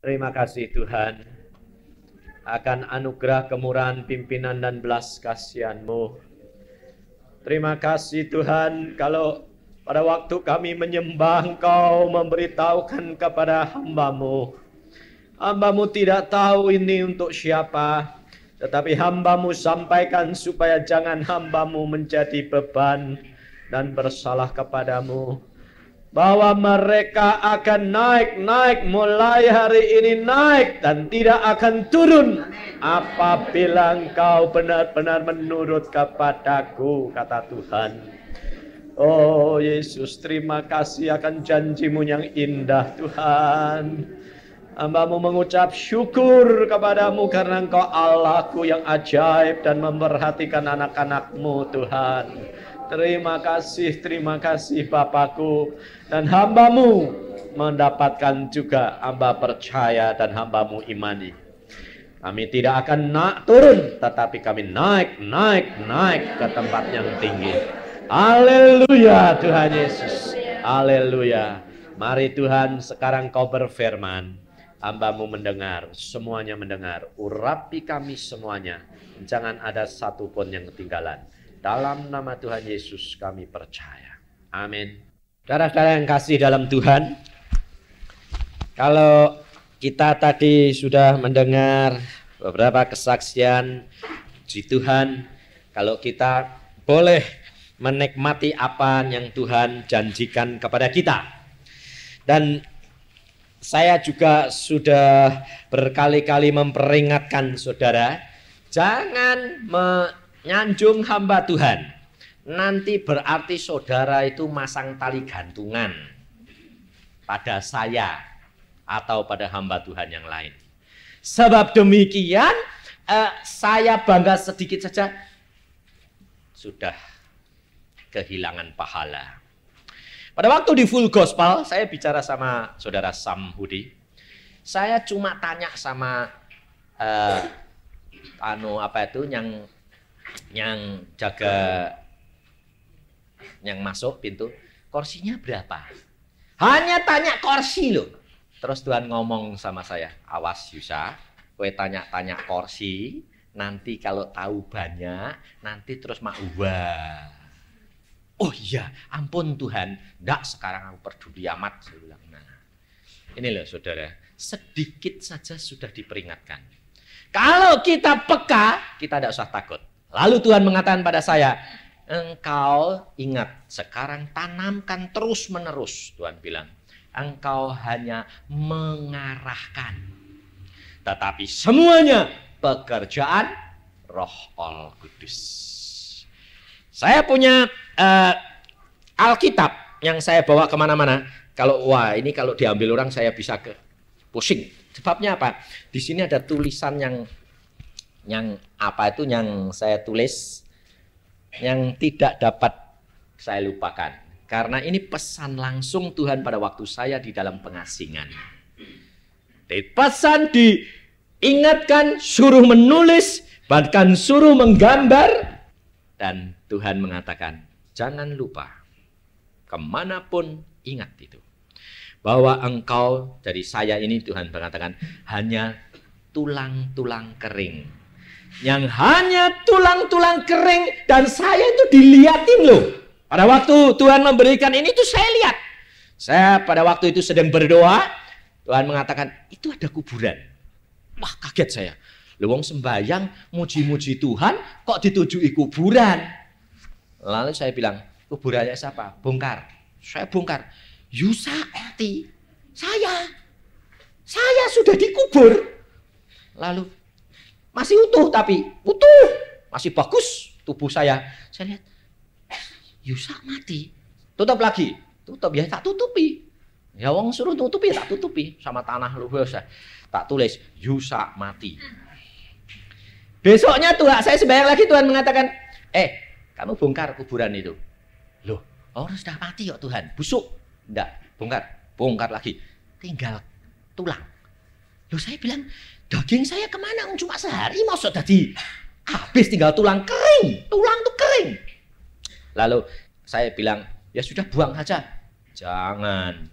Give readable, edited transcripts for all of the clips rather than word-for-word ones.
Terima kasih Tuhan akan anugerah kemurahan pimpinan dan belas kasihan-Mu. Terima kasih Tuhan kalau pada waktu kami menyembah Engkau memberitahukan kepada hamba-Mu. Hamba-Mu tidak tahu ini untuk siapa, tetapi hamba-Mu sampaikan supaya jangan hamba-Mu menjadi beban dan bersalah kepadamu. Bahwa mereka akan naik mulai hari ini naik dan tidak akan turun apabila Engkau benar-benar menurut kepadaku, kata Tuhan. Oh Yesus, terima kasih akan janji-Mu yang indah Tuhan. Hamba-Mu mengucap syukur kepadamu karena Engkau Allahku yang ajaib dan memperhatikan anak-anak-Mu Tuhan. Terima kasih Bapakku. Dan hamba-Mu mendapatkan juga hamba percaya dan hamba-Mu imani. Kami tidak akan turun, tetapi kami naik ke tempat yang tinggi. Haleluya Tuhan Yesus. Haleluya. Mari Tuhan sekarang Kau berfirman. Hamba-Mu mendengar, semuanya mendengar. Urapi kami semuanya. Jangan ada satupun yang ketinggalan. Dalam nama Tuhan Yesus kami percaya. Amin. Saudara-saudara yang kasih dalam Tuhan, kalau kita tadi sudah mendengar beberapa kesaksian di Tuhan, kalau kita boleh menikmati apa yang Tuhan janjikan kepada kita. Dan saya juga sudah berkali-kali memperingatkan saudara, jangan menyanjung hamba Tuhan. Nanti berarti saudara itu masang tali gantungan pada saya atau pada hamba Tuhan yang lain. Sebab demikian saya bangga sedikit saja sudah kehilangan pahala. Pada waktu di Full Gospel saya bicara sama saudara Sam Hudi. Saya cuma tanya sama yang jaga yang masuk pintu, kursinya berapa? Hanya tanya kursi loh. Terus Tuhan ngomong sama saya, awas Yusa, kowe tanya-tanya kursi, nanti kalau tahu banyak, nanti terus mau wah. Oh iya, ampun Tuhan, ndak sekarang aku peduli amat. Saya bilang, nah ini loh saudara, sedikit saja sudah diperingatkan. Kalau kita peka, kita tidak usah takut. Lalu Tuhan mengatakan pada saya, engkau ingat, sekarang tanamkan terus menerus. Tuhan bilang, engkau hanya mengarahkan. Tetapi semuanya pekerjaan Roh Al-Kudus. Saya punya Alkitab yang saya bawa kemana-mana. Kalau kalau diambil orang saya bisa pusing. Sebabnya apa? Di sini ada tulisan yang saya tulis yang tidak dapat saya lupakan. Karena ini pesan langsung Tuhan pada waktu saya di dalam pengasingan. Pesan diingatkan, suruh menulis, bahkan suruh menggambar. Dan Tuhan mengatakan, jangan lupa, kemanapun ingat itu. Bahwa engkau, dari saya ini Tuhan mengatakan, hanya tulang-tulang kering. Yang hanya tulang-tulang kering, dan saya itu dilihatin loh. Pada waktu Tuhan memberikan ini tuh saya lihat. Saya pada waktu itu sedang berdoa, Tuhan mengatakan, itu ada kuburan. Wah kaget saya. Wong sembayang, muji-muji Tuhan, kok ditujui kuburan. Lalu saya bilang, kuburannya siapa? Bongkar. Saya bongkar. Yusa mati. Saya sudah dikubur. Lalu masih utuh, tapi utuh, masih bagus tubuh saya. Saya lihat, Yusa mati. Tutup lagi, tutup ya tak tutupi. Ya wong suruh tutupi, tak tutupi sama tanah luwes. Tak tulis Yusa mati. Besoknya tuh saya sembahyang lagi, Tuhan mengatakan, kamu bongkar kuburan itu. Loh, orang sudah mati kok Tuhan, busuk. Enggak, bongkar lagi. Tinggal tulang. Loh saya bilang, daging saya kemana? Cuma sehari masuk tadi. Habis tinggal tulang kering. Tulang tuh kering. Lalu saya bilang, ya sudah buang saja. Jangan.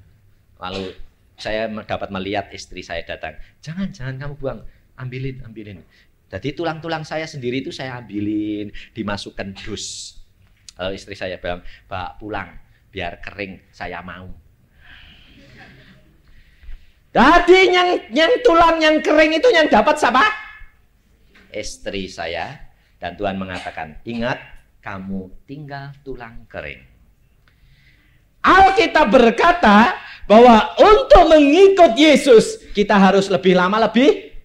Lalu saya dapat melihat istri saya datang. Jangan kamu buang, ambilin. Jadi tulang-tulang saya sendiri itu saya ambilin, dimasukkan dus. Lalu istri saya bilang, Pak pulang, biar kering, saya mau. Jadi yang tulang yang kering itu yang dapat siapa? Istri saya. Dan Tuhan mengatakan, ingat, kamu tinggal tulang kering. Alkitab berkata bahwa untuk mengikut Yesus kita harus lebih lama lebih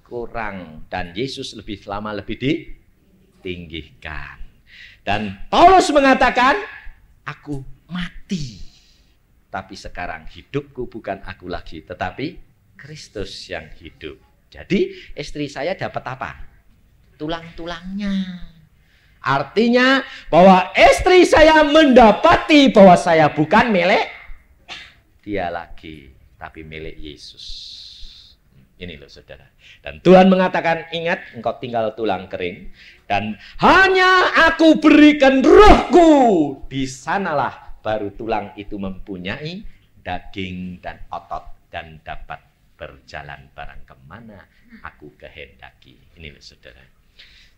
kurang, dan Yesus lebih lama lebih ditinggikan. Dan Paulus mengatakan, aku mati, tapi sekarang hidupku bukan aku lagi, tetapi Kristus yang hidup. Jadi istri saya dapat apa? Tulang-tulangnya. Artinya bahwa istri saya mendapati bahwa saya bukan milik dia lagi, tapi milik Yesus. Ini loh saudara. Dan Tuhan mengatakan, ingat, engkau tinggal tulang kering, dan hanya aku berikan rohku. Di sanalah baru tulang itu mempunyai daging dan otot, dan dapat berjalan barang kemana aku kehendaki. Ini loh saudara.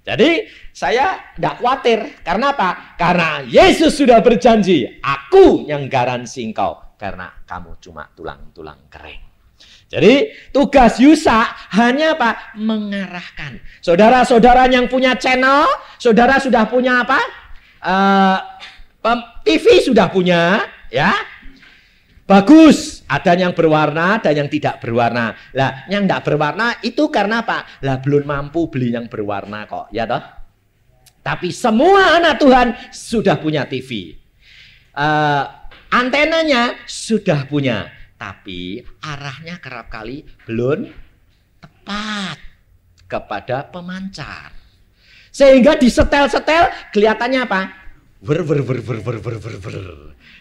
Jadi saya tidak khawatir. Karena apa? Karena Yesus sudah berjanji, aku yang garansi engkau, karena kamu cuma tulang-tulang kering. Jadi tugas Yusa hanya apa? Mengarahkan. Saudara-saudara yang punya channel, saudara sudah punya apa? TV sudah punya, ya. Bagus, ada yang berwarna, ada yang tidak berwarna. Lah, yang tidak berwarna itu karena apa? Lah, belum mampu beli yang berwarna kok, ya toh? Tapi semua anak Tuhan sudah punya TV. Antenanya sudah punya, tapi arahnya kerap kali belum tepat kepada pemancar. Sehingga disetel-setel kelihatannya apa?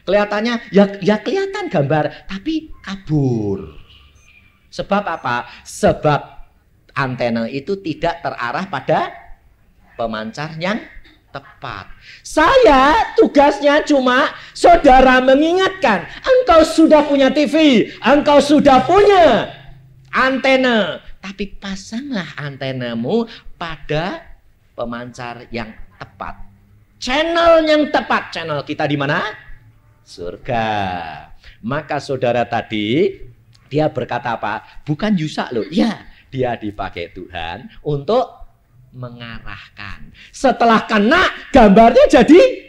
Kelihatannya ya kelihatan gambar, tapi kabur. Sebab apa? Sebab antena itu tidak terarah pada pemancar yang tepat. Saya tugasnya cuma saudara mengingatkan, engkau sudah punya TV, engkau sudah punya antena, tapi pasanglah antenamu pada pemancar yang tepat. Channel yang tepat. Channel kita di mana? Surga. Maka saudara tadi dia berkata apa? Bukan Yusa loh. Ya, dia dipakai Tuhan untuk mengarahkan. Setelah kena, gambarnya jadi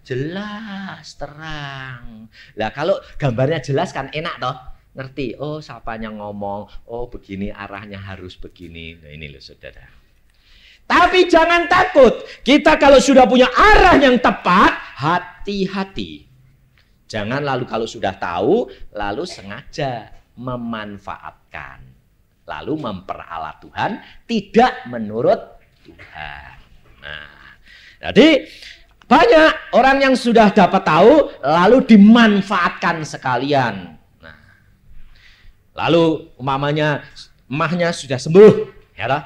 jelas, terang. Lah kalau gambarnya jelas kan enak toh. Ngerti, oh siapanya ngomong, oh begini arahnya harus begini. Nah ini loh saudara. Tapi jangan takut. Kita kalau sudah punya arah yang tepat, hati-hati. Jangan lalu kalau sudah tahu, lalu sengaja memanfaatkan. Lalu memperalat Tuhan, tidak menurut Tuhan. Nah, jadi banyak orang yang sudah dapat tahu, lalu dimanfaatkan sekalian. Nah, lalu umpamanya emahnya sudah sembuh, ya lah.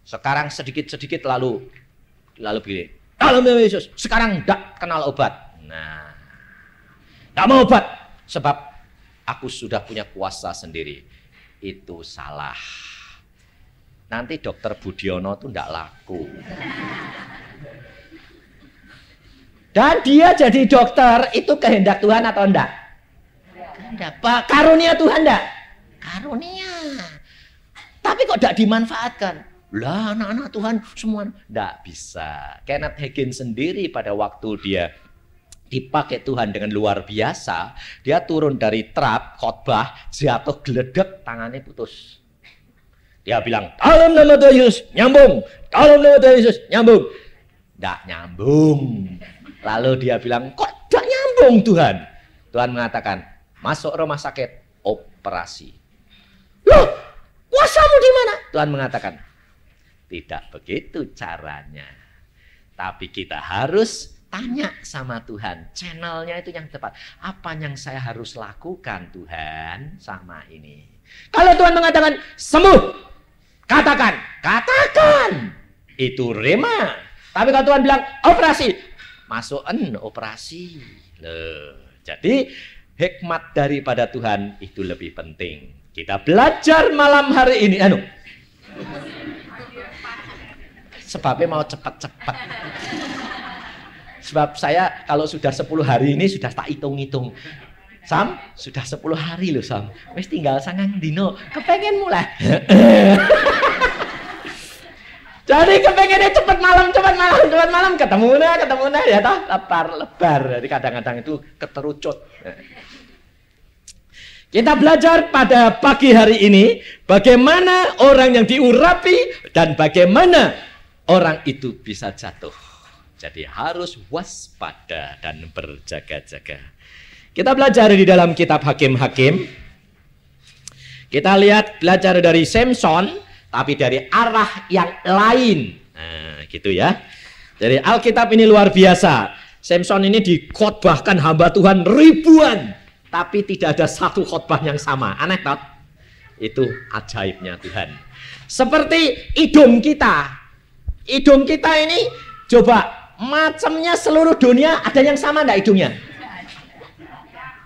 Sekarang sedikit-sedikit lalu begini. Dalam nama Yesus, sekarang tidak kenal obat. Nah, tidak mau obat sebab aku sudah punya kuasa sendiri. Itu salah. Nanti dokter Budiono itu tidak laku. Dan dia jadi dokter itu kehendak Tuhan atau enggak? Kehendak. Karunia Tuhan enggak? Karunia. Tapi kok tidak dimanfaatkan? Lah anak-anak Tuhan semua tidak bisa. Kenneth Hagin sendiri pada waktu dia dipakai Tuhan dengan luar biasa, dia turun dari trap khotbah, jatuh geledek, tangannya putus. Dia bilang, dalam nama Tuhan Yesus, nyambung. Dalam nama Tuhan Yesus, nyambung. Tidak nyambung. Lalu dia bilang, kok tidak nyambung Tuhan? Tuhan mengatakan, masuk rumah sakit, operasi. Loh, kuasamu di mana? Tuhan mengatakan, tidak begitu caranya. Tapi kita harus tanya sama Tuhan, channelnya itu yang tepat. Apa yang saya harus lakukan Tuhan sama ini? Kalau Tuhan mengatakan sembuh, katakan. Itu rema. Tapi kalau Tuhan bilang operasi, masukin operasi. Loh, jadi hikmat daripada Tuhan itu lebih penting. Kita belajar malam hari ini. Sebabnya mau cepat-cepat. Sebab saya kalau sudah 10 hari ini sudah tak hitung-hitung. Sam, sudah 10 hari loh Sam. Wis tinggal 9 dino. Kepengen mulai. Jadi kepengennya cepat malam. Ketemu nah ya toh, lebar. Jadi kadang-kadang itu keterucut. Kita belajar pada pagi hari ini bagaimana orang yang diurapi dan bagaimana orang itu bisa jatuh. Jadi harus waspada dan berjaga-jaga. Kita belajar di dalam kitab Hakim-Hakim. Kita lihat belajar dari Samson, tapi dari arah yang lain. Nah, gitu ya. Jadi Alkitab ini luar biasa. Samson ini dikhotbahkan hamba Tuhan ribuan, tapi tidak ada satu khotbah yang sama. Aneh tak? Itu ajaibnya Tuhan. Seperti hidung kita. Hidung kita ini coba macamnya seluruh dunia ada yang sama enggak hidungnya?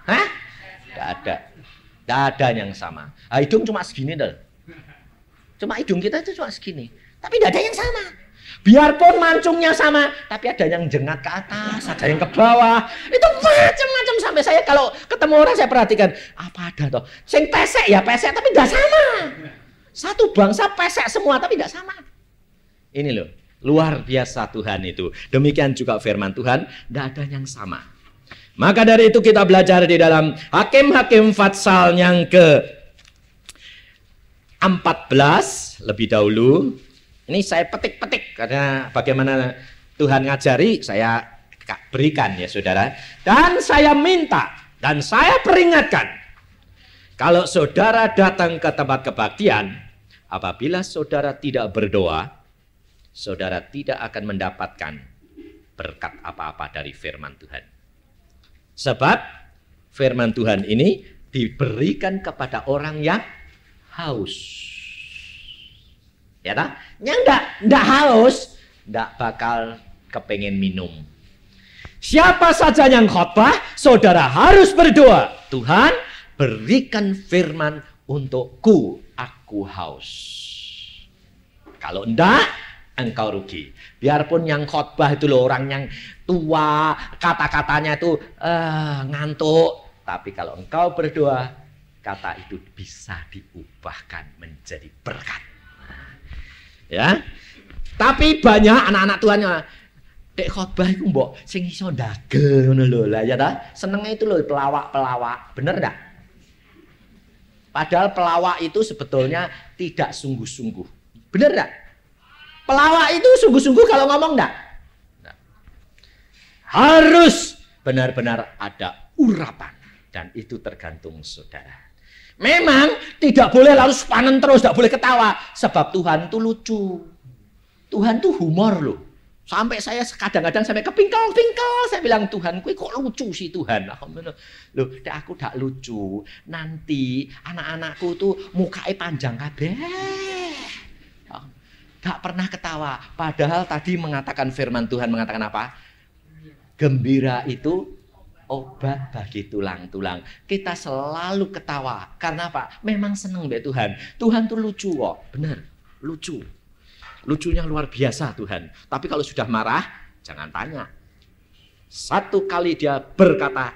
Hah? Enggak ada. Enggak ada yang sama. Nah, hidung cuma segini dah. Cuma hidung kita itu cuma segini. Tapi enggak ada yang sama. Biarpun mancungnya sama, tapi ada yang jengat ke atas, ada yang ke bawah. Itu macam-macam sampai saya kalau ketemu orang saya perhatikan, apa ada toh? Sing pesek ya pesek tapi enggak sama. Satu bangsa pesek semua tapi enggak sama. Ini loh, luar biasa Tuhan itu. Demikian juga firman Tuhan, tidak ada yang sama. Maka dari itu kita belajar di dalam Hakim-Hakim pasal yang ke-14 lebih dahulu. Ini saya petik-petik karena bagaimana Tuhan ngajari saya berikan ya saudara. Dan saya minta dan saya peringatkan, kalau saudara datang ke tempat kebaktian, apabila saudara tidak berdoa, saudara tidak akan mendapatkan berkat apa-apa dari firman Tuhan. Sebab firman Tuhan ini diberikan kepada orang yang haus. Ya tak? Yang enggak haus, enggak bakal kepengen minum. Siapa saja yang khotbah, saudara harus berdoa. Tuhan, berikan firman untukku, aku haus. Kalau enggak, engkau rugi. Biarpun yang khotbah itu loh orang yang tua, kata-katanya itu ngantuk. Tapi kalau engkau berdoa, kata itu bisa diubahkan menjadi berkat. Ya, tapi banyak anak-anak Tuhannya dek khotbah itu mbok sing iso ndagel ngono lho lah ya ta, senenge itu lho pelawak-pelawak, bener enggak? Padahal pelawak itu sebetulnya tidak sungguh-sungguh, bener enggak? Pelawak itu sungguh-sungguh kalau ngomong enggak? Harus benar-benar ada urapan dan itu tergantung saudara. Memang tidak boleh lalu panen terus, tidak boleh ketawa. Sebab Tuhan itu lucu. Tuhan itu humor loh. Sampai saya kadang-kadang sampai kepingkal-pingkal. Saya bilang, Tuhan, kok lucu sih Tuhan. Loh, aku tidak lucu. Nanti anak-anakku tuh mukanya panjang kabeh. Tidak pernah ketawa. Padahal tadi mengatakan firman Tuhan mengatakan apa? Gembira itu obat bagi tulang-tulang. Kita selalu ketawa. Karena apa? Memang senang deh Tuhan. Tuhan tuh lucu kok. Benar, lucu. Lucunya luar biasa Tuhan. Tapi kalau sudah marah, jangan tanya. Satu kali dia berkata,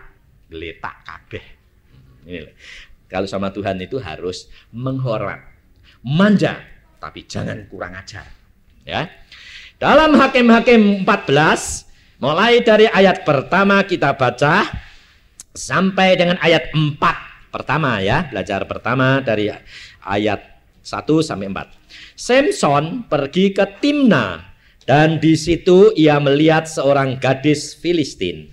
geletak kabeh. Ini, kalau sama Tuhan itu harus menghormat, manja, tapi jangan kurang ajar. Ya. Dalam Hakim-Hakim 14, mulai dari ayat pertama kita baca sampai dengan ayat 4 pertama ya, belajar pertama dari ayat 1 sampai 4. Samson pergi ke Timna dan di situ ia melihat seorang gadis Filistin.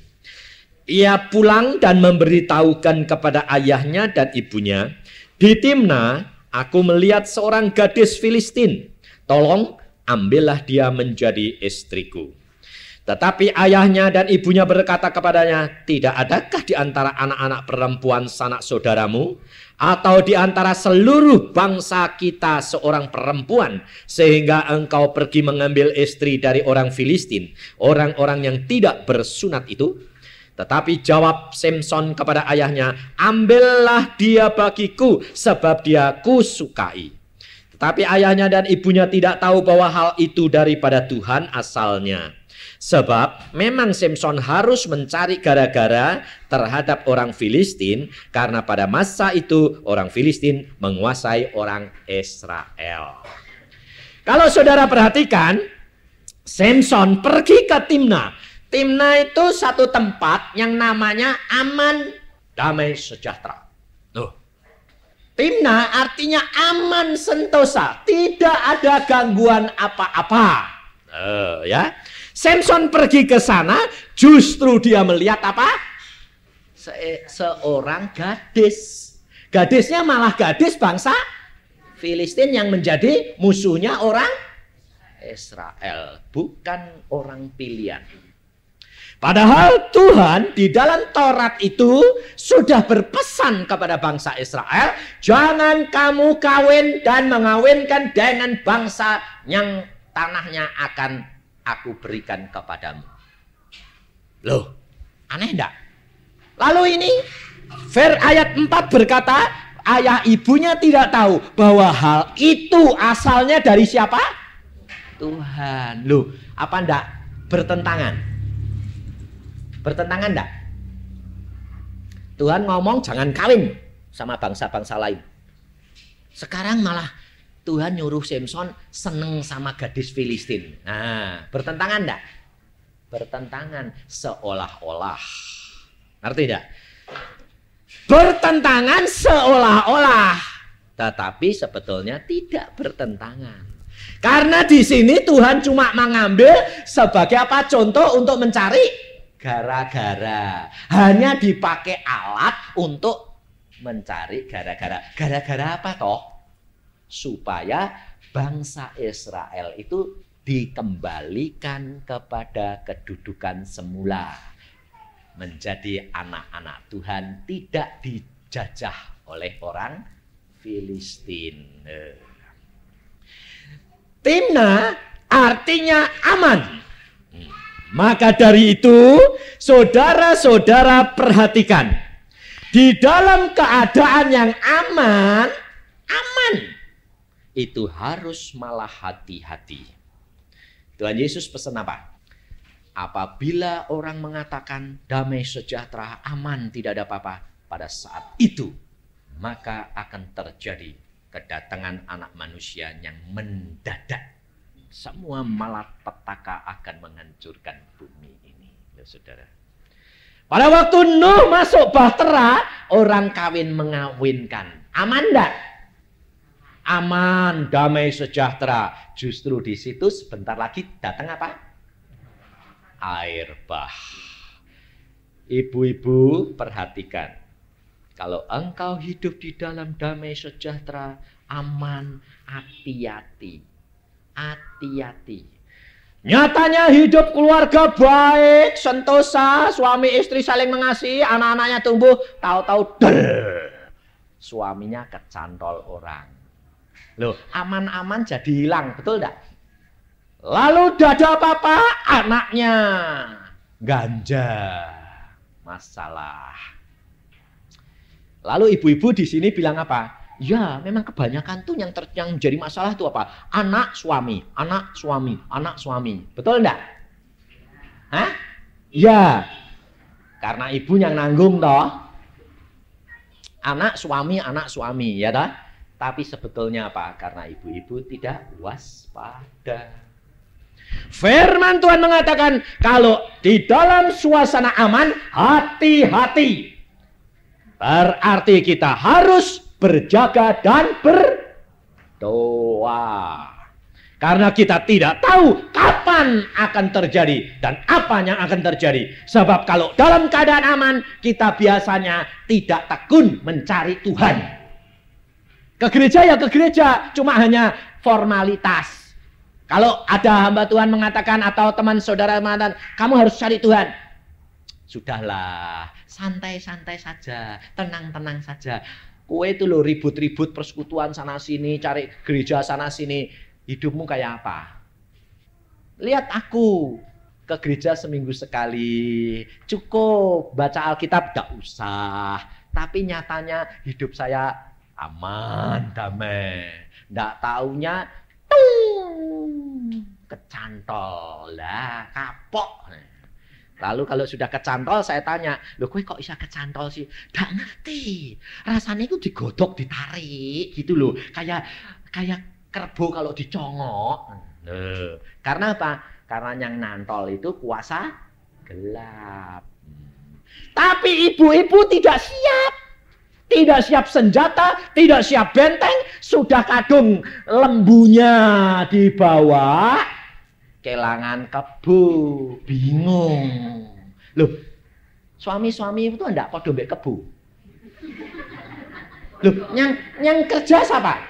Ia pulang dan memberitahukan kepada ayahnya dan ibunya, di Timna aku melihat seorang gadis Filistin. Tolong ambillah dia menjadi istriku. Tetapi ayahnya dan ibunya berkata kepadanya, tidak adakah di antara anak-anak perempuan sanak saudaramu atau di antara seluruh bangsa kita seorang perempuan sehingga engkau pergi mengambil istri dari orang Filistin, orang-orang yang tidak bersunat itu? Tetapi jawab Samson kepada ayahnya, ambillah dia bagiku sebab dia kusukai. Tetapi ayahnya dan ibunya tidak tahu bahwa hal itu daripada Tuhan asalnya. Sebab memang Samson harus mencari gara-gara terhadap orang Filistin, karena pada masa itu orang Filistin menguasai orang Israel. Kalau saudara perhatikan, Samson pergi ke Timna. Timna itu satu tempat yang namanya aman, damai, sejahtera. Timna artinya aman sentosa, tidak ada gangguan apa-apa. Ya, Samson pergi ke sana, justru dia melihat apa? Seorang gadis. Gadisnya malah gadis bangsa Filistin yang menjadi musuhnya orang Israel, bukan orang pilihan. Padahal Tuhan di dalam Taurat itu sudah berpesan kepada bangsa Israel, jangan kamu kawin dan mengawinkan dengan bangsa yang tanahnya akan aku berikan kepadamu. Loh, aneh enggak? Lalu ini ayat 4 berkata, ayah ibunya tidak tahu bahwa hal itu asalnya dari siapa? Tuhan. Loh, apa enggak bertentangan? Bertentangan enggak? Tuhan ngomong jangan kawin sama bangsa-bangsa lain. Sekarang malah Tuhan nyuruh Samson seneng sama gadis Filistin. Nah, bertentangan enggak? Bertentangan seolah-olah. Ngerti enggak? Bertentangan seolah-olah. Tetapi sebetulnya tidak bertentangan. Karena di sini Tuhan cuma mengambil sebagai apa? Contoh untuk mencari gara-gara. Hanya dipakai alat untuk mencari gara-gara. Gara-gara apa toh? Supaya bangsa Israel itu dikembalikan kepada kedudukan semula. Menjadi anak-anak Tuhan, tidak dijajah oleh orang Filistin. Timna artinya aman. Maka dari itu, saudara-saudara perhatikan. Di dalam keadaan yang aman, itu harus malah hati-hati. Tuhan Yesus pesan apa? Apabila orang mengatakan damai, sejahtera, aman, tidak ada apa-apa, pada saat itu, maka akan terjadi kedatangan anak manusia yang mendadak. Semua malapetaka akan menghancurkan bumi ini, ya saudara. Pada waktu Nuh masuk bahtera, orang kawin mengawinkan. Aman enggak? Aman, damai, sejahtera. Justru di situ sebentar lagi datang apa? Air bah. Ibu-ibu perhatikan. Kalau engkau hidup di dalam damai, sejahtera, aman, hati-hati. Hati-hati. Nyatanya hidup keluarga baik, sentosa, suami istri saling mengasihi, anak-anaknya tumbuh, tahu-tahu suaminya kecantol orang. Loh, aman-aman jadi hilang, betul enggak? Lalu tidak ada apa-apa, anaknya ganja, masalah. Lalu ibu-ibu di sini bilang apa? Ya, memang kebanyakan tuh yang jadi masalah itu apa? Anak suami, anak suami, anak suami. Betul enggak? Hah? Ya. Karena ibu yang nanggung toh. Anak suami, ya toh? Tapi sebetulnya apa? Karena ibu-ibu tidak waspada. Firman Tuhan mengatakan kalau di dalam suasana aman, hati-hati. Berarti kita harus berjaga dan berdoa. Karena kita tidak tahu kapan akan terjadi dan apa yang akan terjadi. Sebab kalau dalam keadaan aman, kita biasanya tidak tekun mencari Tuhan. Ke gereja ya ke gereja, cuma hanya formalitas. Kalau ada hamba Tuhan mengatakan atau teman saudara mengatakan, kamu harus cari Tuhan. Sudahlah, santai-santai saja, tenang-tenang saja. Kue itu loh ribut-ribut persekutuan sana sini, cari gereja sana sini. Hidupmu kayak apa? Lihat aku. ke gereja seminggu sekali, cukup baca Alkitab, gak usah. Tapi nyatanya hidup saya aman, damai. Nggak taunya, kecantol lah, kapok. Lalu kalau sudah kecantol saya tanya, loh kowe kok bisa kecantol sih? Nggak ngerti. Rasanya itu digodok, ditarik gitu loh. Kayak kerbau kalau dicongok. Karena apa? Karena yang nantol itu kuasa gelap. Tapi ibu-ibu tidak siap. Tidak siap senjata, tidak siap benteng. Sudah kadung lembunya dibawa, kelangan kebu, bingung. Loh, suami-suami itu enggak podo mbek kebu. Loh, yang kerja siapa?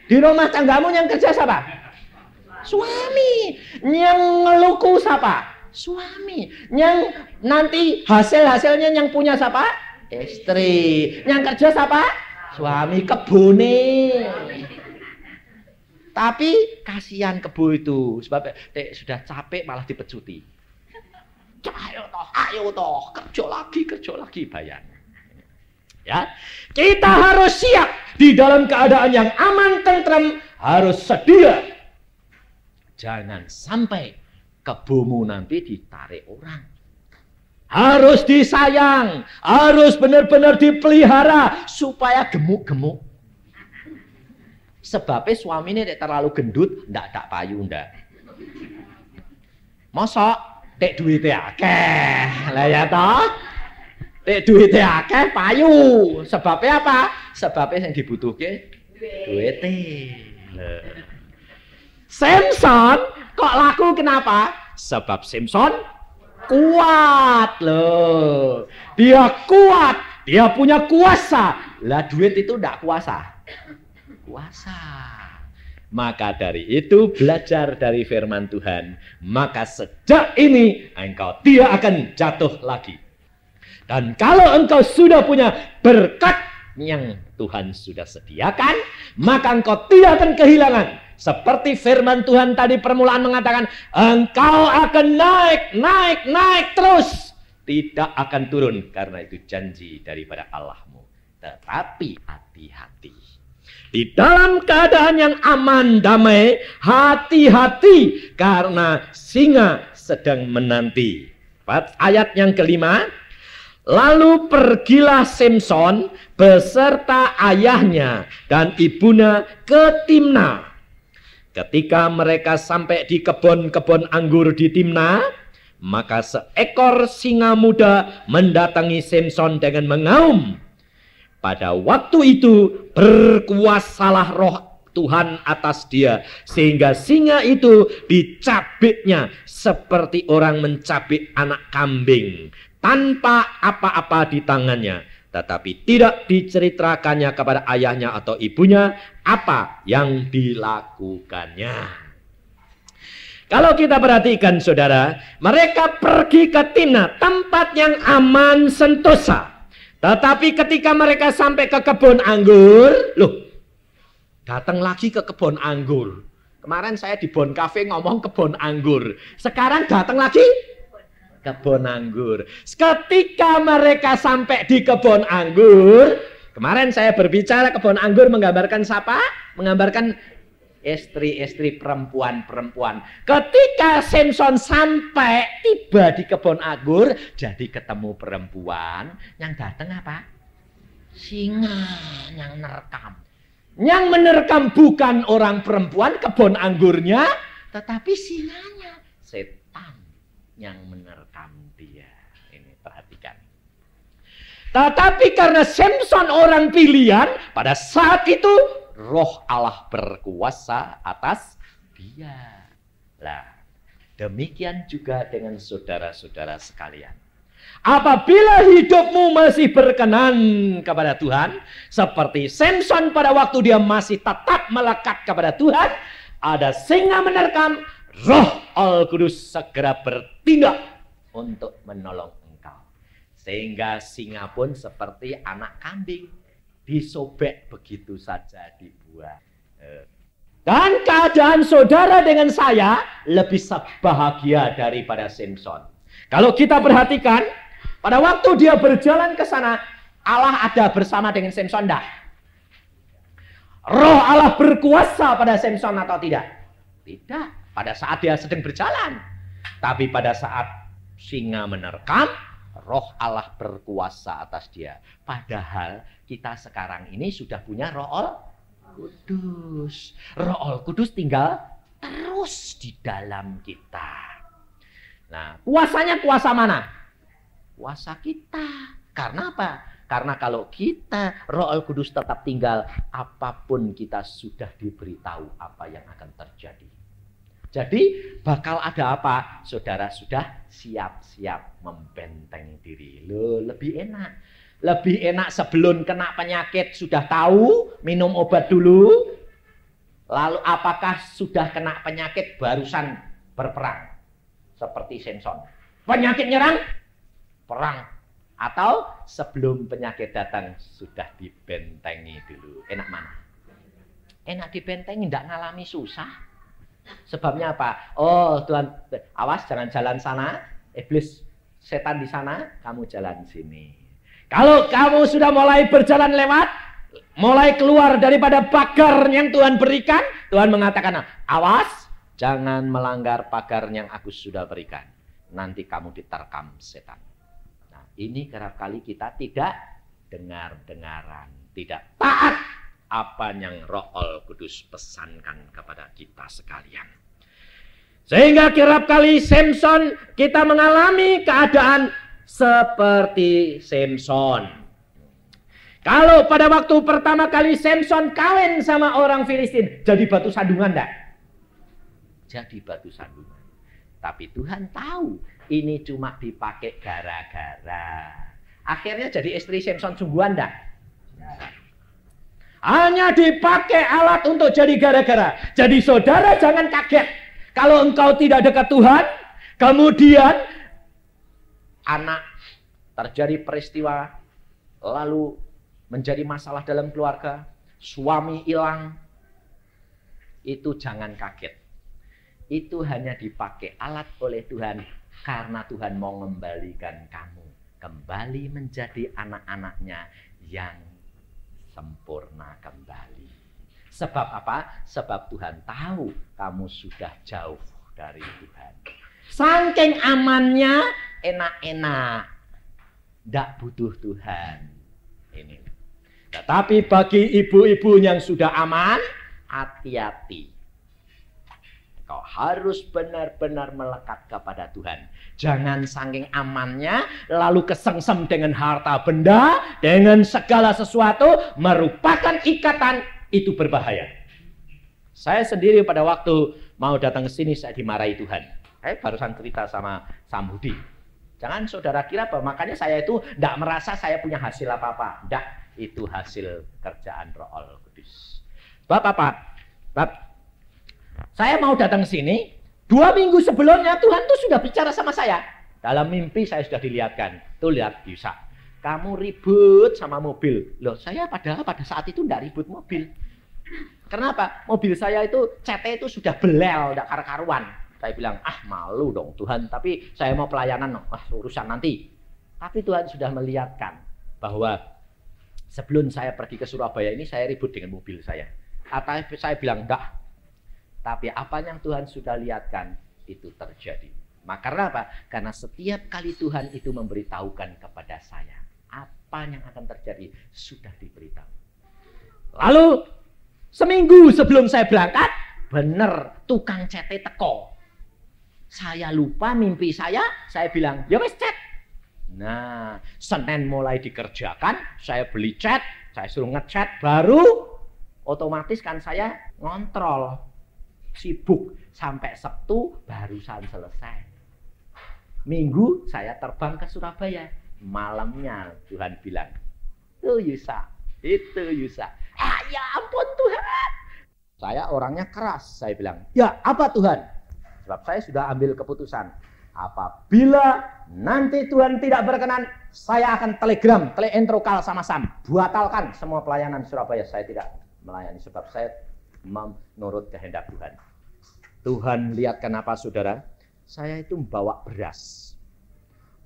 Di rumah tanggamu yang kerja siapa? Suami. Yang ngeluku siapa? Suami. Yang nanti hasil-hasilnya yang punya siapa? Istri. Yang kerja siapa? Suami. Kebune. Tapi kasihan kebu itu, sebab sudah capek malah dipecuti. Ayo toh, kerja lagi bayar. Ya, kita harus siap di dalam keadaan yang aman, tentram, harus sedia. Jangan sampai kebumu nanti ditarik orang. Harus disayang, harus benar-benar dipelihara supaya gemuk-gemuk. Sebabnya suami ini terlalu gendut, ndak tak payu ndak. Mosok tek duitnya akeh. Lah ya toh? Tek duitnya akeh payu. Sebabnya apa? Sebabnya yang dibutuhkan duitnya. Samson kok laku kenapa? Sebab Samson kuat loh. Dia kuat, dia punya kuasa. Lah duit itu ndak kuasa. Kuasa. Maka dari itu belajar dari firman Tuhan. Maka sejak ini engkau tidak akan jatuh lagi. Dan kalau engkau sudah punya berkat yang Tuhan sudah sediakan, maka engkau tidak akan kehilangan. Seperti firman Tuhan tadi permulaan mengatakan, engkau akan naik terus. Tidak akan turun, karena itu janji daripada Allahmu. Tetapi hati-hati. Di dalam keadaan yang aman, damai, hati-hati karena singa sedang menanti. Ayat yang kelima, lalu pergilah Samson beserta ayahnya dan ibunya ke Timna. Ketika mereka sampai di kebun-kebun anggur di Timna, maka seekor singa muda mendatangi Samson dengan mengaum. Pada waktu itu berkuasalah roh Tuhan atas dia, sehingga singa itu dicabiknya seperti orang mencabik anak kambing, tanpa apa-apa di tangannya. Tetapi tidak diceritakannya kepada ayahnya atau ibunya apa yang dilakukannya. Kalau kita perhatikan saudara, mereka pergi ke Timna, tempat yang aman sentosa. Tetapi ketika mereka sampai ke kebun anggur, loh, datang lagi ke kebun anggur. Kemarin saya di Bon Cafe ngomong kebun anggur. Sekarang datang lagi kebun anggur. Ketika mereka sampai di kebun anggur, kemarin saya berbicara kebun anggur menggambarkan siapa? Menggambarkan istri-istri perempuan-perempuan. Ketika Samson sampai tiba di kebun anggur, jadi ketemu perempuan, yang datang apa? Singa yang menerkam. Yang menerkam bukan orang perempuan kebun anggurnya, tetapi singanya, setan yang menerkam dia. Ini perhatikan. Tetapi karena Samson orang pilihan, pada saat itu roh Allah berkuasa atas dia. Lah, demikian juga dengan saudara-saudara sekalian. Apabila hidupmu masih berkenan kepada Tuhan, seperti Samson pada waktu dia masih tetap melekat kepada Tuhan, ada singa menerkam, roh Al-Kudus segera bertindak untuk menolong engkau. Sehingga singa pun seperti anak kambing, disobek begitu saja, dibuang. Dan keadaan saudara dengan saya lebih bahagia daripada Samson. Kalau kita perhatikan, pada waktu dia berjalan ke sana, Allah ada bersama dengan Samson, enggak? Roh Allah berkuasa pada Samson atau tidak? Tidak. Pada saat dia sedang berjalan. Tapi pada saat singa menerkam, roh Allah berkuasa atas dia. Padahal kita sekarang ini sudah punya Roh Kudus. Roh Kudus tinggal terus di dalam kita. Nah, kuasanya kuasa mana? Kuasa kita. Karena apa? Karena kalau kita Roh Kudus tetap tinggal, apapun kita sudah diberitahu apa yang akan terjadi. Jadi bakal ada apa? Saudara sudah siap-siap membentengi diri. Loh, lebih enak. Lebih enak sebelum kena penyakit sudah tahu, minum obat dulu. Lalu apakah sudah kena penyakit barusan berperang? Seperti Samson. Penyakit nyerang, perang. Atau sebelum penyakit datang sudah dibentengi dulu. Enak mana? Enak dibentengi, tidak ngalami susah. Sebabnya apa? Oh Tuhan, awas jangan jalan sana. Iblis, setan di sana, kamu jalan sini. Kalau kamu sudah mulai berjalan lewat, mulai keluar daripada pagar yang Tuhan berikan, Tuhan mengatakan, awas, jangan melanggar pagar yang aku sudah berikan. Nanti kamu diterkam setan. Nah, ini kerap kali kita tidak dengar-dengaran, tidak taat apa yang Roh Kudus pesankan kepada kita sekalian. Sehingga kerap kali Samson kita mengalami keadaan seperti Samson. Kalau pada waktu pertama kali Samson kawin sama orang Filistin, jadi batu sandungan enggak? Jadi batu sandungan. Tapi Tuhan tahu ini cuma dipakai gara-gara. Akhirnya jadi istri Samson sungguhan enggak? Hanya dipakai alat untuk jadi gara-gara. Jadi saudara jangan kaget. Kalau engkau tidak dekat Tuhan, kemudian anak terjadi peristiwa, lalu menjadi masalah dalam keluarga, suami hilang, itu jangan kaget. Itu hanya dipakai alat oleh Tuhan karena Tuhan mau mengembalikan kamu kembali menjadi anak-anaknya yang sempurna kembali. Sebab apa? Sebab Tuhan tahu kamu sudah jauh dari Tuhan. Saking amannya, enak-enak, tidak butuh Tuhan. Ini. Tetapi bagi ibu-ibu yang sudah aman, hati-hati. Kau harus benar-benar melekat kepada Tuhan. Jangan saking amannya, lalu kesengsem dengan harta benda, dengan segala sesuatu, merupakan ikatan, itu berbahaya. Saya sendiri pada waktu mau datang ke sini, saya dimarahi Tuhan. Saya barusan cerita sama Sambudi. Jangan saudara kira bahwa makanya saya itu tidak merasa saya punya hasil apa-apa. Tidak, itu hasil kerjaan Roh Kudus. Bapak, saya mau datang ke sini, 2 minggu sebelumnya Tuhan tuh sudah bicara sama saya. Dalam mimpi saya sudah dilihatkan. Tuh lihat Yusa, kamu ribut sama mobil. Loh, saya padahal pada saat itu tidak ribut mobil. Kenapa? Mobil saya itu CT itu sudah belel, tidak karu-karuan. Saya bilang, malu dong Tuhan, tapi saya mau pelayanan, urusan nanti. Tapi Tuhan sudah melihatkan bahwa sebelum saya pergi ke Surabaya ini, saya ribut dengan mobil saya. Atau saya bilang, enggak. Tapi apa yang Tuhan sudah lihatkan, itu terjadi. Maka karena apa? Karena setiap kali Tuhan itu memberitahukan kepada saya, apa yang akan terjadi, sudah diberitahu. Lalu, seminggu sebelum saya berangkat, bener tukang CT teko. Saya lupa mimpi saya bilang, ya wes cat. Nah, Senin mulai dikerjakan, saya beli cat, saya suruh ngecat, baru otomatis kan saya ngontrol. Sibuk sampai Sabtu barusan selesai. Minggu saya terbang ke Surabaya. Malamnya Tuhan bilang, itu Yusa. Ya ampun Tuhan. Saya orangnya keras. Saya bilang, ya apa Tuhan? Sebab saya sudah ambil keputusan. Apabila nanti Tuhan tidak berkenan, saya akan telegram sama Sam. Batalkan semua pelayanan Surabaya. Saya tidak melayani sebab saya menurut kehendak Tuhan. Tuhan lihat kenapa saudara? Saya itu membawa beras.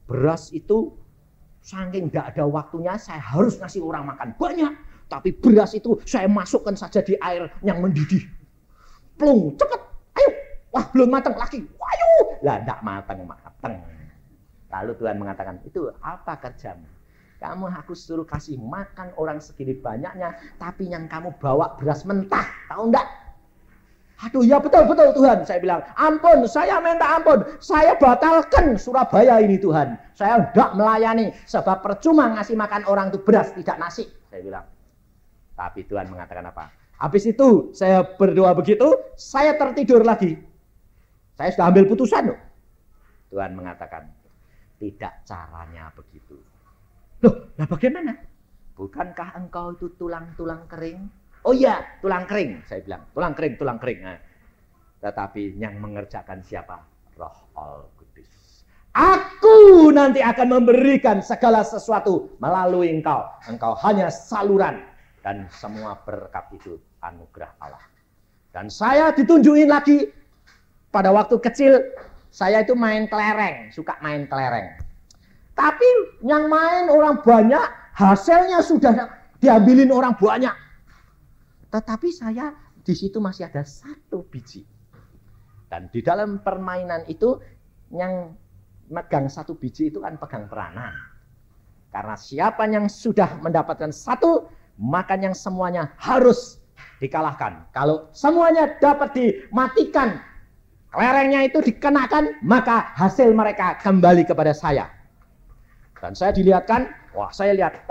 Beras itu saking tidak ada waktunya, saya harus ngasih orang makan banyak. Tapi beras itu saya masukkan saja di air yang mendidih. Plung, cepet, ayo. Wah, belum matang lagi. Ayo. Lah, tidak matang. Lalu Tuhan mengatakan, itu apa kerjamu? Kamu aku suruh kasih makan orang segini banyaknya, tapi yang kamu bawa beras mentah. Tahu enggak? Aduh, ya betul Tuhan. Saya bilang, ampun, saya minta ampun. Saya batalkan Surabaya ini Tuhan. Saya tidak melayani. Sebab percuma ngasih makan orang itu beras, tidak nasi. Saya bilang. Tapi Tuhan mengatakan apa? Habis itu saya berdoa begitu, saya tertidur lagi. Saya sudah ambil putusan loh. Tuhan mengatakan, tidak caranya begitu. Loh, nah bagaimana? Bukankah engkau itu tulang-tulang kering? Oh iya, tulang kering, saya bilang. Tulang kering. Nah, tetapi yang mengerjakan siapa? Roh Al-Kudus. Aku nanti akan memberikan segala sesuatu melalui engkau. Engkau hanya saluran. Dan semua berkat itu anugerah Allah. Dan saya ditunjukin lagi. Pada waktu kecil, saya itu main kelereng. Suka main kelereng. Tapi yang main orang banyak, hasilnya sudah diambilin orang banyak. Tetapi saya di situ masih ada 1 biji. Dan di dalam permainan itu yang megang 1 biji itu kan pegang peranan. Karena siapa yang sudah mendapatkan 1, maka yang semuanya harus dikalahkan. Kalau semuanya dapat dimatikan, kelerengnya itu dikenakan, maka hasil mereka kembali kepada saya. Dan saya dilihatkan, saya lihat,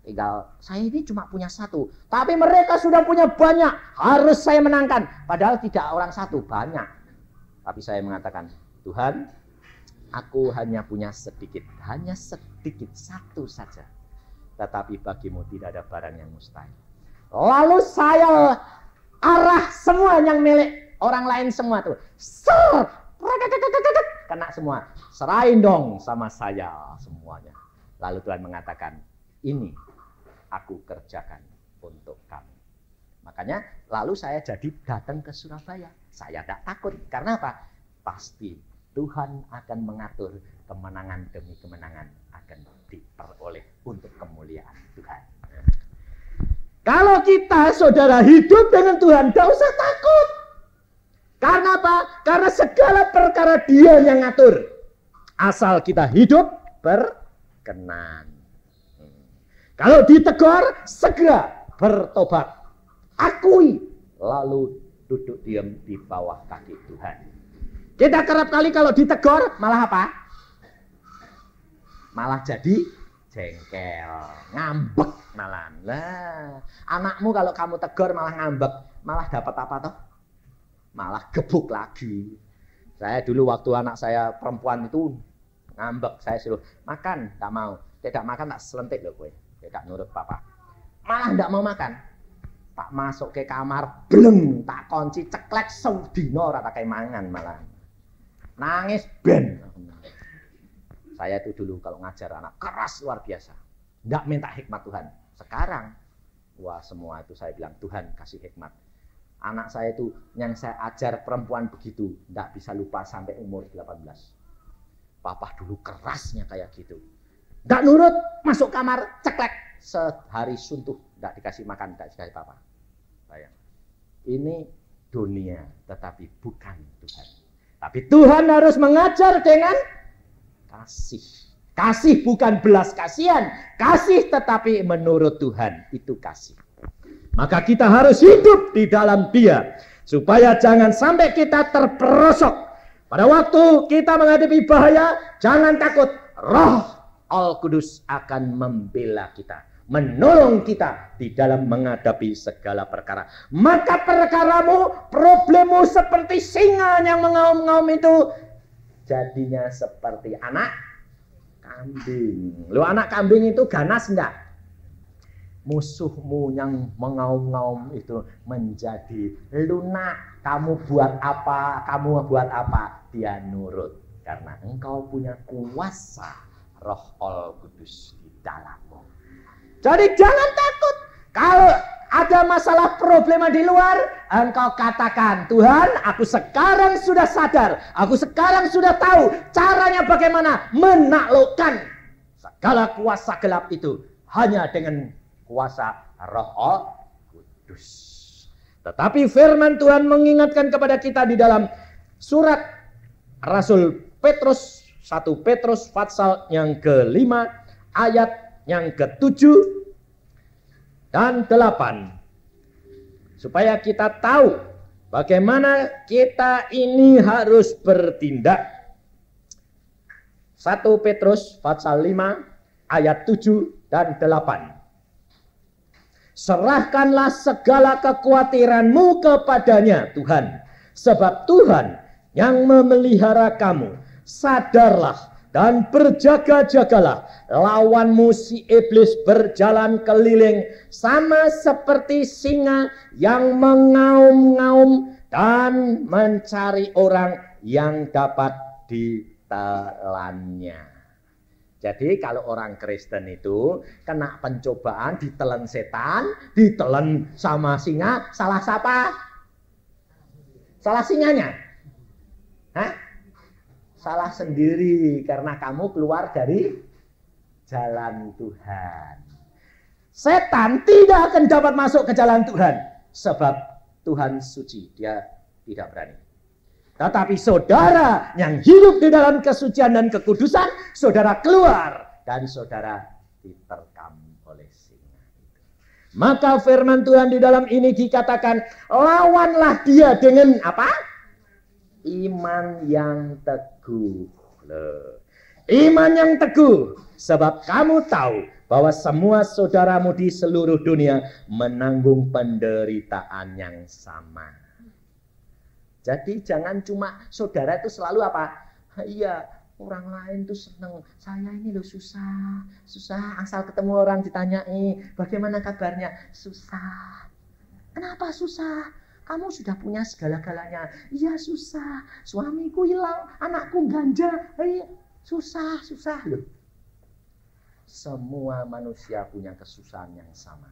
tinggal saya ini cuma punya 1. Tapi mereka sudah punya banyak. Harus saya menangkan. Padahal tidak orang 1, banyak. Tapi saya mengatakan, Tuhan, aku hanya punya sedikit. Hanya sedikit, 1 saja. Tetapi bagimu tidak ada barang yang mustahil. Lalu saya arah semua yang milik orang lain semua tuh. Kena semua. Serahin dong sama saya semuanya. Lalu Tuhan mengatakan, ini aku kerjakan untuk kamu. Makanya lalu saya jadi datang ke Surabaya. Saya tidak takut. Karena apa? Pasti Tuhan akan mengatur kemenangan demi kemenangan akan diperoleh untuk kemuliaan Tuhan. Kalau kita saudara hidup dengan Tuhan, tidak usah takut. Karena apa? Karena segala perkara Dia yang ngatur. Asal kita hidup berkenan. Kalau ditegur, segera bertobat. Akui, lalu duduk diam di bawah kaki Tuhan. Kita kerap kali kalau ditegur, malah apa? Malah jadi jengkel, ngambek malah. Lah, anakmu kalau kamu tegur malah ngambek, malah dapat apa toh? Malah gebuk lagi. Saya dulu waktu anak saya perempuan itu ngambek, saya suruh makan, tak mau. Tidak makan tak selentik loh gue. Tidak nurut papa. Malah tidak mau makan. Tak masuk ke kamar, bleng, tak kunci ceklek saudino ora tak mangan malah. Nangis ben. Saya itu dulu kalau ngajar anak keras luar biasa. Tidak minta hikmat Tuhan. Sekarang, wah semua itu saya bilang Tuhan kasih hikmat. Anak saya itu yang saya ajar perempuan begitu, tidak bisa lupa sampai umur 18. Papa dulu kerasnya kayak gitu. Tidak nurut, masuk kamar, ceklek. Sehari suntuh, tidak dikasih makan, tidak dikasih papa. Sayang. Ini dunia, tetapi bukan Tuhan. Tapi Tuhan harus mengajar dengan kasih. Kasih bukan belas kasihan. Kasih tetapi menurut Tuhan, itu kasih. Maka kita harus hidup di dalam Dia. Supaya jangan sampai kita terperosok. Pada waktu kita menghadapi bahaya, jangan takut. Roh Al-Kudus akan membela kita. Menolong kita di dalam menghadapi segala perkara. Maka perkaramu, problemmu seperti singa yang mengaum-ngaum itu jadinya seperti anak kambing. Loh, anak kambing itu ganas enggak? Musuhmu yang mengaum-ngaum itu menjadi lunak. Kamu buat apa, dia nurut. Karena engkau punya kuasa Roh Al-Kudus di dalammu. Jadi jangan takut. Kalau ada masalah problema di luar, engkau katakan, Tuhan, aku sekarang sudah sadar, aku sekarang sudah tahu caranya bagaimana menaklukkan segala kuasa gelap itu hanya dengan kuasa Roh Kudus. Tetapi firman Tuhan mengingatkan kepada kita di dalam surat Rasul Petrus, 1 Petrus pasal yang ke-5 ayat yang ke-7 dan 8. Supaya kita tahu bagaimana kita ini harus bertindak. 1 Petrus pasal 5 ayat 7 dan 8. Serahkanlah segala kekhawatiranmu kepadanya, Tuhan. Sebab Tuhan yang memelihara kamu. Sadarlah dan berjaga-jagalah, lawanmu si iblis berjalan keliling sama seperti singa yang mengaum-ngaum dan mencari orang yang dapat ditelannya. Jadi kalau orang Kristen itu kena pencobaan, ditelan setan, ditelan sama singa, salah siapa? Salah singanya? Hah? Salah sendiri karena kamu keluar dari jalan Tuhan. Setan tidak akan dapat masuk ke jalan Tuhan sebab Tuhan suci, dia tidak berani. Tetapi saudara yang hidup di dalam kesucian dan kekudusan, saudara keluar dan saudara diterkam oleh singa. Maka firman Tuhan di dalam ini dikatakan, lawanlah dia dengan apa? Iman yang teguh. Iman yang teguh. Sebab kamu tahu bahwa semua saudaramu di seluruh dunia menanggung penderitaan yang sama. Jadi jangan cuma saudara itu selalu apa? Iya, orang lain tuh seneng. Saya ini loh susah. Asal ketemu orang ditanyai, bagaimana kabarnya? Susah. Kenapa susah? Kamu sudah punya segala-galanya. Iya susah. Suamiku hilang, anakku ganja. Susah loh. Semua manusia punya kesusahan yang sama.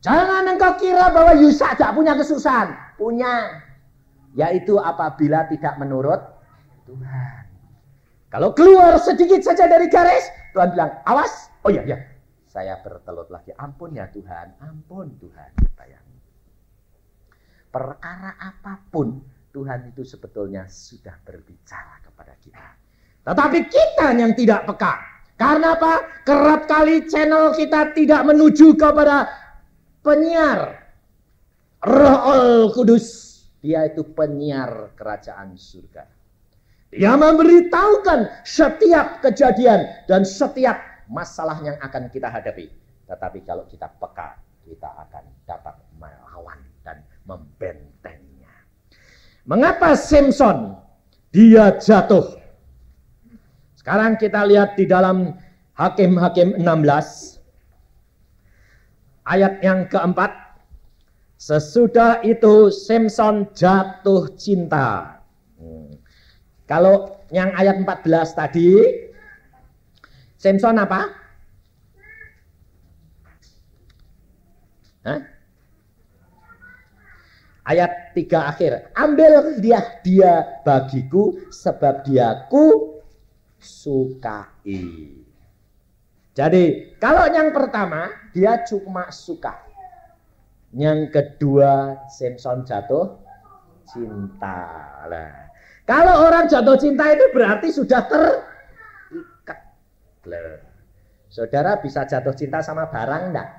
Jangan engkau kira bahwa Yusa tidak punya kesusahan. Punya. Yaitu apabila tidak menurut Tuhan. Kalau keluar sedikit saja dari garis, Tuhan bilang, awas. Oh iya. Saya bertelut lagi. Ampun ya Tuhan. Ampun Tuhan. Perkara apapun Tuhan itu sebetulnya sudah berbicara kepada kita. Tetapi kita yang tidak peka. Karena apa? Kerap kali channel kita tidak menuju kepada penyiar Roh Kudus. Dia itu penyiar kerajaan surga. Dia memberitahukan setiap kejadian dan setiap masalah yang akan kita hadapi. Tetapi kalau kita peka, kita akan dapat melawan dan membentengnya. Mengapa Samson dia jatuh? Sekarang kita lihat di dalam Hakim-Hakim 16 ayat yang keempat. Sesudah itu Samson jatuh cinta. Kalau yang ayat 14 tadi, Samson apa? Hah? Ayat 3 akhir, ambil dia bagiku sebab dia ku sukai. Jadi kalau yang pertama dia cuma suka. Yang kedua Samson jatuh cinta. Lah, kalau orang jatuh cinta itu berarti sudah terikat. Saudara bisa jatuh cinta sama barang enggak?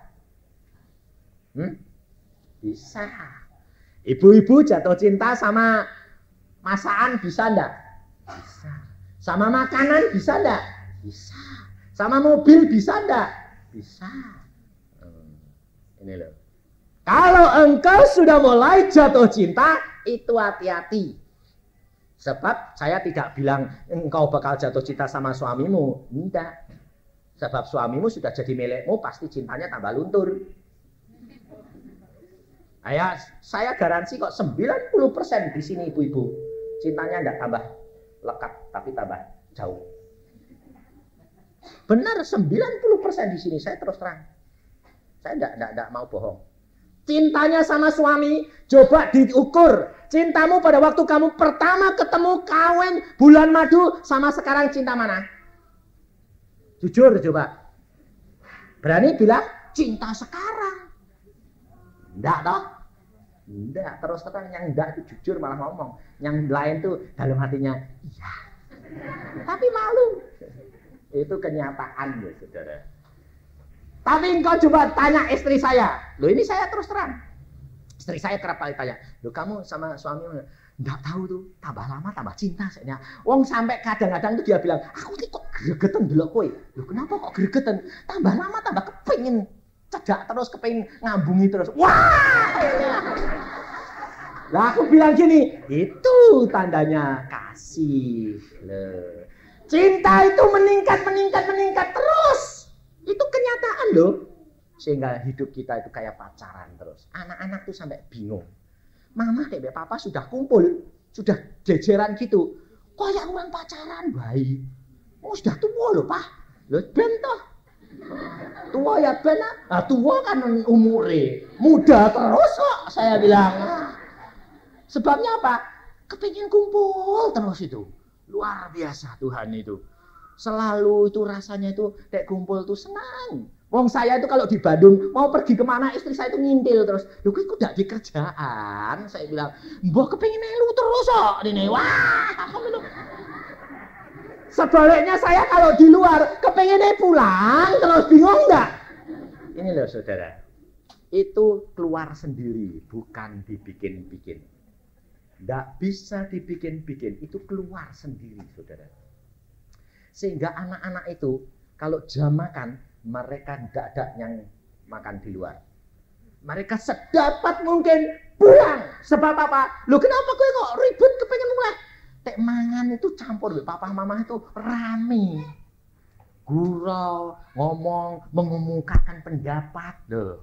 Bisa. Ibu-ibu jatuh cinta sama masakan bisa enggak? Bisa. Sama makanan bisa enggak? Bisa. Sama mobil bisa enggak? Bisa. Ini loh. Kalau engkau sudah mulai jatuh cinta, itu hati-hati. Sebab saya tidak bilang engkau bakal jatuh cinta sama suamimu. Tidak. Sebab suamimu sudah jadi milikmu, pasti cintanya tambah luntur. Saya garansi kok 90% di sini ibu-ibu cintanya enggak tambah lekat, tapi tambah jauh. Benar 90% di sini, saya terus terang. Saya enggak mau bohong. cintanya sama suami, coba diukur. Cintamu pada waktu kamu pertama ketemu kawin bulan madu sama sekarang cinta mana? Jujur coba. Berani bilang cinta sekarang. Enggak toh? Enggak, terus terang yang enggak itu jujur malah ngomong. Yang lain tuh dalam hatinya iya. Tapi malu. Itu kenyataan ya saudara. Tapi engkau coba tanya istri saya. Loh ini saya terus terang. Istri saya kerap kali tanya, loh kamu sama suami enggak tahu tuh, tambah lama tambah cinta saya. Wong sampai kadang-kadang tuh dia bilang, aku ini kok gregetan delok kowe. Loh kenapa kok gregetan? Tambah lama tambah kepengin cedak terus, kepengin ngambungi terus. Wah! Lah aku bilang gini, itu tandanya kasih. Loh. Cinta itu meningkat terus. Itu kenyataan loh. Sehingga hidup kita itu kayak pacaran terus. Anak-anak tuh sampai bingung. Mama dek papa sudah kumpul, sudah jejeran gitu. Kok ya orang pacaran baik. Oh sudah tua loh pak. Loh ben toh. Tua ya ben. Nah tua kan umure. Muda terus kok saya bilang. Sebabnya apa? Kepingin kumpul terus itu. Luar biasa Tuhan itu. Selalu itu rasanya itu dek kumpul tuh senang. Wong saya itu kalau di Bandung mau pergi kemana istri saya itu ngintil terus. Loh kok udah di kerjaan? Saya bilang, mbok kepengin melu terus kok ini. Wah, sebaliknya saya kalau di luar kepengennya pulang terus bingung enggak? Ini loh saudara. Itu keluar sendiri, bukan dibikin-bikin. Enggak bisa dibikin-bikin, itu keluar sendiri saudara. Sehingga anak-anak itu kalau jam makan mereka tidak ada yang makan di luar. Mereka sedapat mungkin pulang. Sebab apa? Loh kenapa gue kok ribut kepengen mulai? Tek mangan itu campur. Papa mama itu rame. Gurau, ngomong, mengemukakan pendapat. Loh.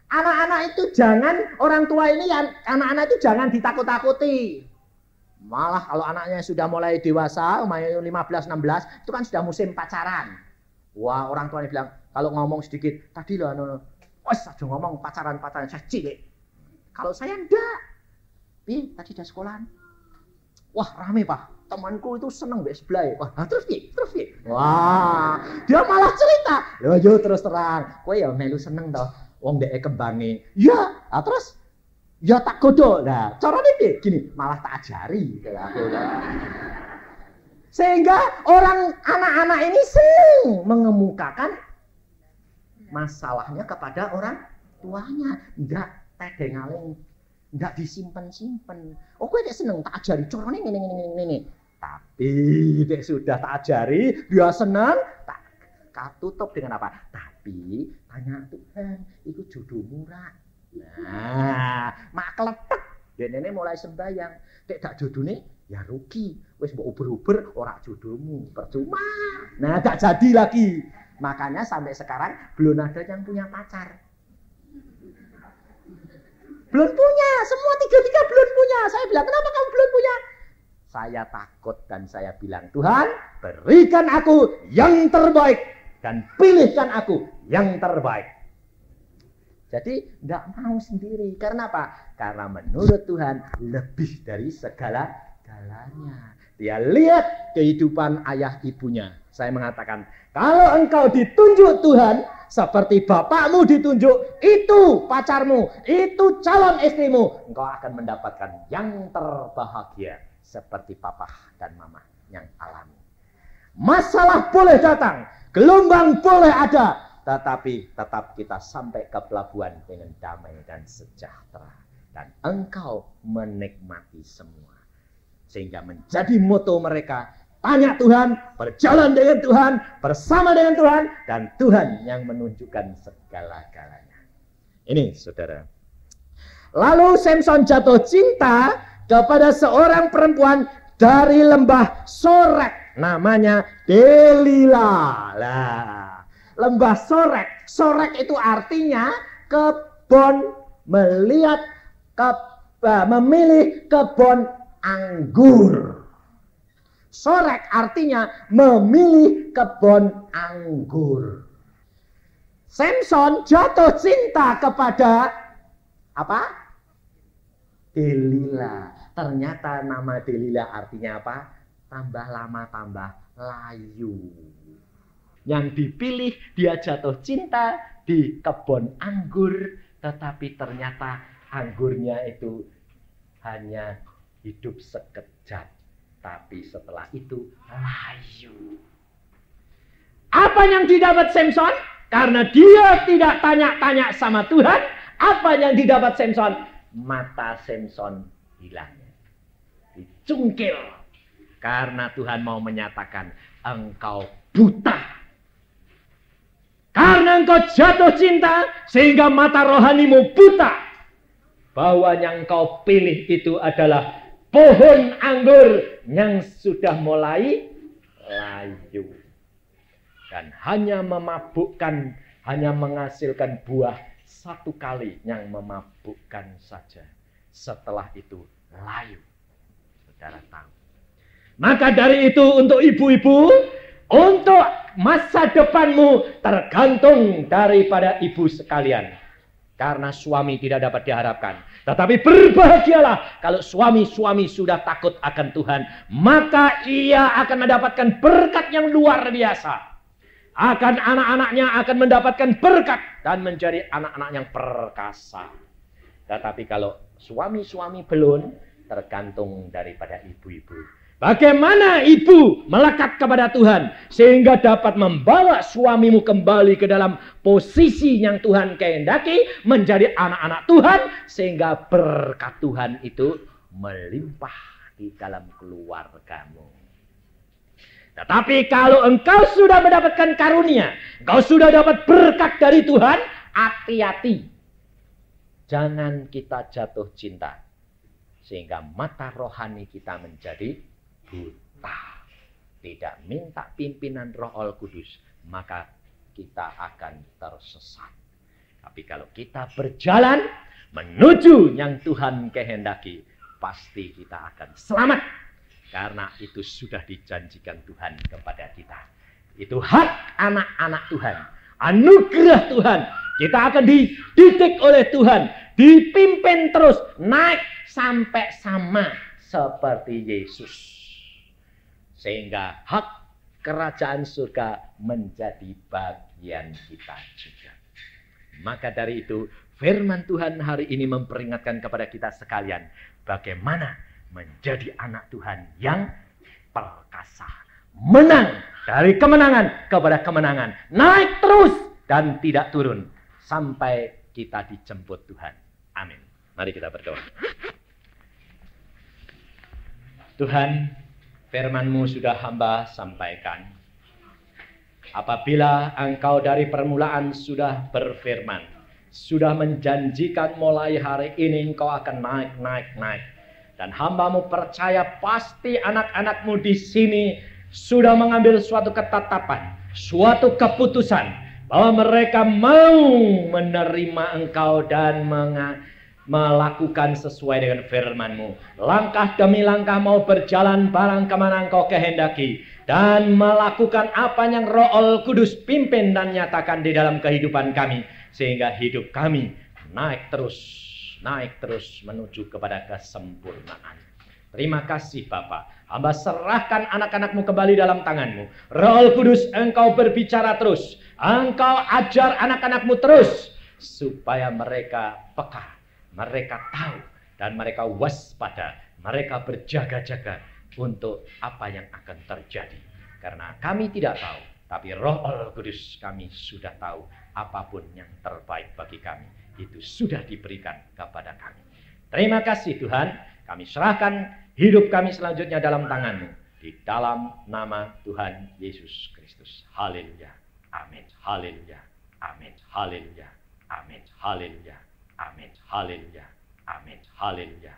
Anak-anak itu jangan, orang tua ini ya, anak-anak itu jangan ditakut-takuti. Malah kalau anaknya sudah mulai dewasa, umur 15-16, itu kan sudah musim pacaran. Wah, orang tuanya bilang, kalau ngomong sedikit, tadi loh, wes aja ngomong pacaran-pacaran, saya cilik. Kalau saya enggak. Tadi udah sekolahan. Wah, rame pak. Temanku itu seneng mbek sebelah. Wah, terus piye? Wah, dia malah cerita. Yo terus terang. Kowe ya melu seneng toh. Wong ndek kembange. Ya, terus ya tak godho. Nah, carane piye? Gini, malah tak ajari. Sehingga orang anak-anak ini sering mengemukakan masalahnya kepada orang tuanya. Enggak tedengaling, enggak disimpen-simpen. Oh, kowe nek seneng tak ajari carane ngene. Tapi nek sudah tak ajari, dia senang, tak tutup dengan apa? Tapi tanya Tuhan, itu jodohmu ra? Nah, mak kletek. Dene mulai sembahyang, nek dak jodone ya rugi. Wis mbok uber-uber ora jodohmu, percuma. Nah, gak jadi lagi. Makanya sampai sekarang belum ada yang punya pacar. Belum punya, semua tiga-tiga belum punya. Saya bilang, kenapa kamu belum punya? Saya takut dan saya bilang, Tuhan, berikan aku yang terbaik dan pilihkan aku yang terbaik. Jadi nggak mau sendiri. Karena apa? Karena menurut Tuhan lebih dari segala-galanya. Dia lihat kehidupan ayah ibunya. Saya mengatakan, kalau engkau ditunjuk Tuhan seperti bapakmu ditunjuk, itu pacarmu, itu calon istrimu, engkau akan mendapatkan yang terbahagia seperti papa dan mama yang alami. Masalah boleh datang, gelombang boleh ada, tetapi tetap kita sampai ke pelabuhan dengan damai dan sejahtera. Dan engkau menikmati semua. Sehingga menjadi moto mereka, tanya Tuhan, berjalan dengan Tuhan, bersama dengan Tuhan, dan Tuhan yang menunjukkan segala-galanya. Ini saudara. Lalu Samson jatuh cinta kepada seorang perempuan dari lembah Sorek, namanya Delila. Lah, lembah Sorek. Sorek itu artinya kebun, memilih kebun anggur. Sorek artinya memilih kebun anggur. Samson jatuh cinta kepada apa? Delila. Ternyata nama Delila artinya apa? Tambah lama tambah layu. Yang dipilih dia jatuh cinta di kebun anggur, tetapi ternyata anggurnya itu hanya hidup sekejap, tapi setelah itu layu. Apa yang didapat Samson? Karena dia tidak tanya-tanya sama Tuhan, apa yang didapat Samson? Mata Samson hilang. Dicungkil. Karena Tuhan mau menyatakan, engkau buta. Karena engkau jatuh cinta, sehingga mata rohanimu buta. Bahwa yang kau pilih itu adalah pohon anggur yang sudah mulai layu. Dan hanya memabukkan, hanya menghasilkan buah satu kali yang memabukkan saja. Setelah itu layu. Saudara tahu. Maka dari itu untuk ibu-ibu, untuk masa depanmu tergantung daripada ibu sekalian. Karena suami tidak dapat diharapkan. Tetapi berbahagialah kalau suami-suami sudah takut akan Tuhan. Maka ia akan mendapatkan berkat yang luar biasa. Akan anak-anaknya akan mendapatkan berkat dan menjadi anak-anak yang perkasa. Tetapi kalau suami-suami belum, tergantung daripada ibu-ibu. Bagaimana ibu melekat kepada Tuhan sehingga dapat membawa suamimu kembali ke dalam posisi yang Tuhan kehendaki, menjadi anak-anak Tuhan, sehingga berkat Tuhan itu melimpah di dalam keluargamu. Tetapi kalau engkau sudah mendapatkan karunia, engkau sudah dapat berkat dari Tuhan, hati-hati. Jangan kita jatuh cinta. Sehingga mata rohani kita menjadi buta. Tidak minta pimpinan Roh Kudus, maka kita akan tersesat. Tapi kalau kita berjalan menuju yang Tuhan kehendaki, pasti kita akan selamat. Karena itu sudah dijanjikan Tuhan kepada kita. Itu hak anak-anak Tuhan. Anugerah Tuhan. Kita akan dididik oleh Tuhan. Dipimpin terus. Naik sampai sama seperti Yesus. Sehingga hak kerajaan surga menjadi bagian kita juga. Maka dari itu firman Tuhan hari ini memperingatkan kepada kita sekalian. Bagaimana menjadi anak Tuhan yang perkasa. Menang dari kemenangan kepada kemenangan. Naik terus dan tidak turun. Sampai kita dijemput Tuhan. Amin. Mari kita berdoa. Tuhan, firman-Mu sudah hamba sampaikan. Apabila Engkau dari permulaan sudah berfirman, sudah menjanjikan mulai hari ini Engkau akan naik. Dan hamba-Mu percaya pasti anak-anak-Mu di sini sudah mengambil suatu ketetapan, suatu keputusan bahwa mereka mau menerima Engkau dan melakukan sesuai dengan firman-Mu. Langkah demi langkah mau berjalan barang kemana Engkau kehendaki. Dan melakukan apa yang Roh Kudus pimpin dan nyatakan di dalam kehidupan kami. Sehingga hidup kami naik terus menuju kepada kesempurnaan. Terima kasih Bapa. Hamba serahkan anak-anak-Mu kembali dalam tangan-Mu. Roh Kudus, Engkau berbicara terus. Engkau ajar anak-anak-Mu terus. Supaya mereka peka. Mereka tahu. Dan mereka waspada. Mereka berjaga-jaga untuk apa yang akan terjadi. Karena kami tidak tahu. Tapi Roh Kudus kami sudah tahu. Apapun yang terbaik bagi kami. Itu sudah diberikan kepada kami. Terima kasih Tuhan. Kami serahkan hidup kami selanjutnya dalam tangan-Mu. Di dalam nama Tuhan Yesus Kristus. Haleluya. Amin. Haleluya. Amin. Haleluya. Amin. Haleluya. Amin. Haleluya. Amin. Haleluya.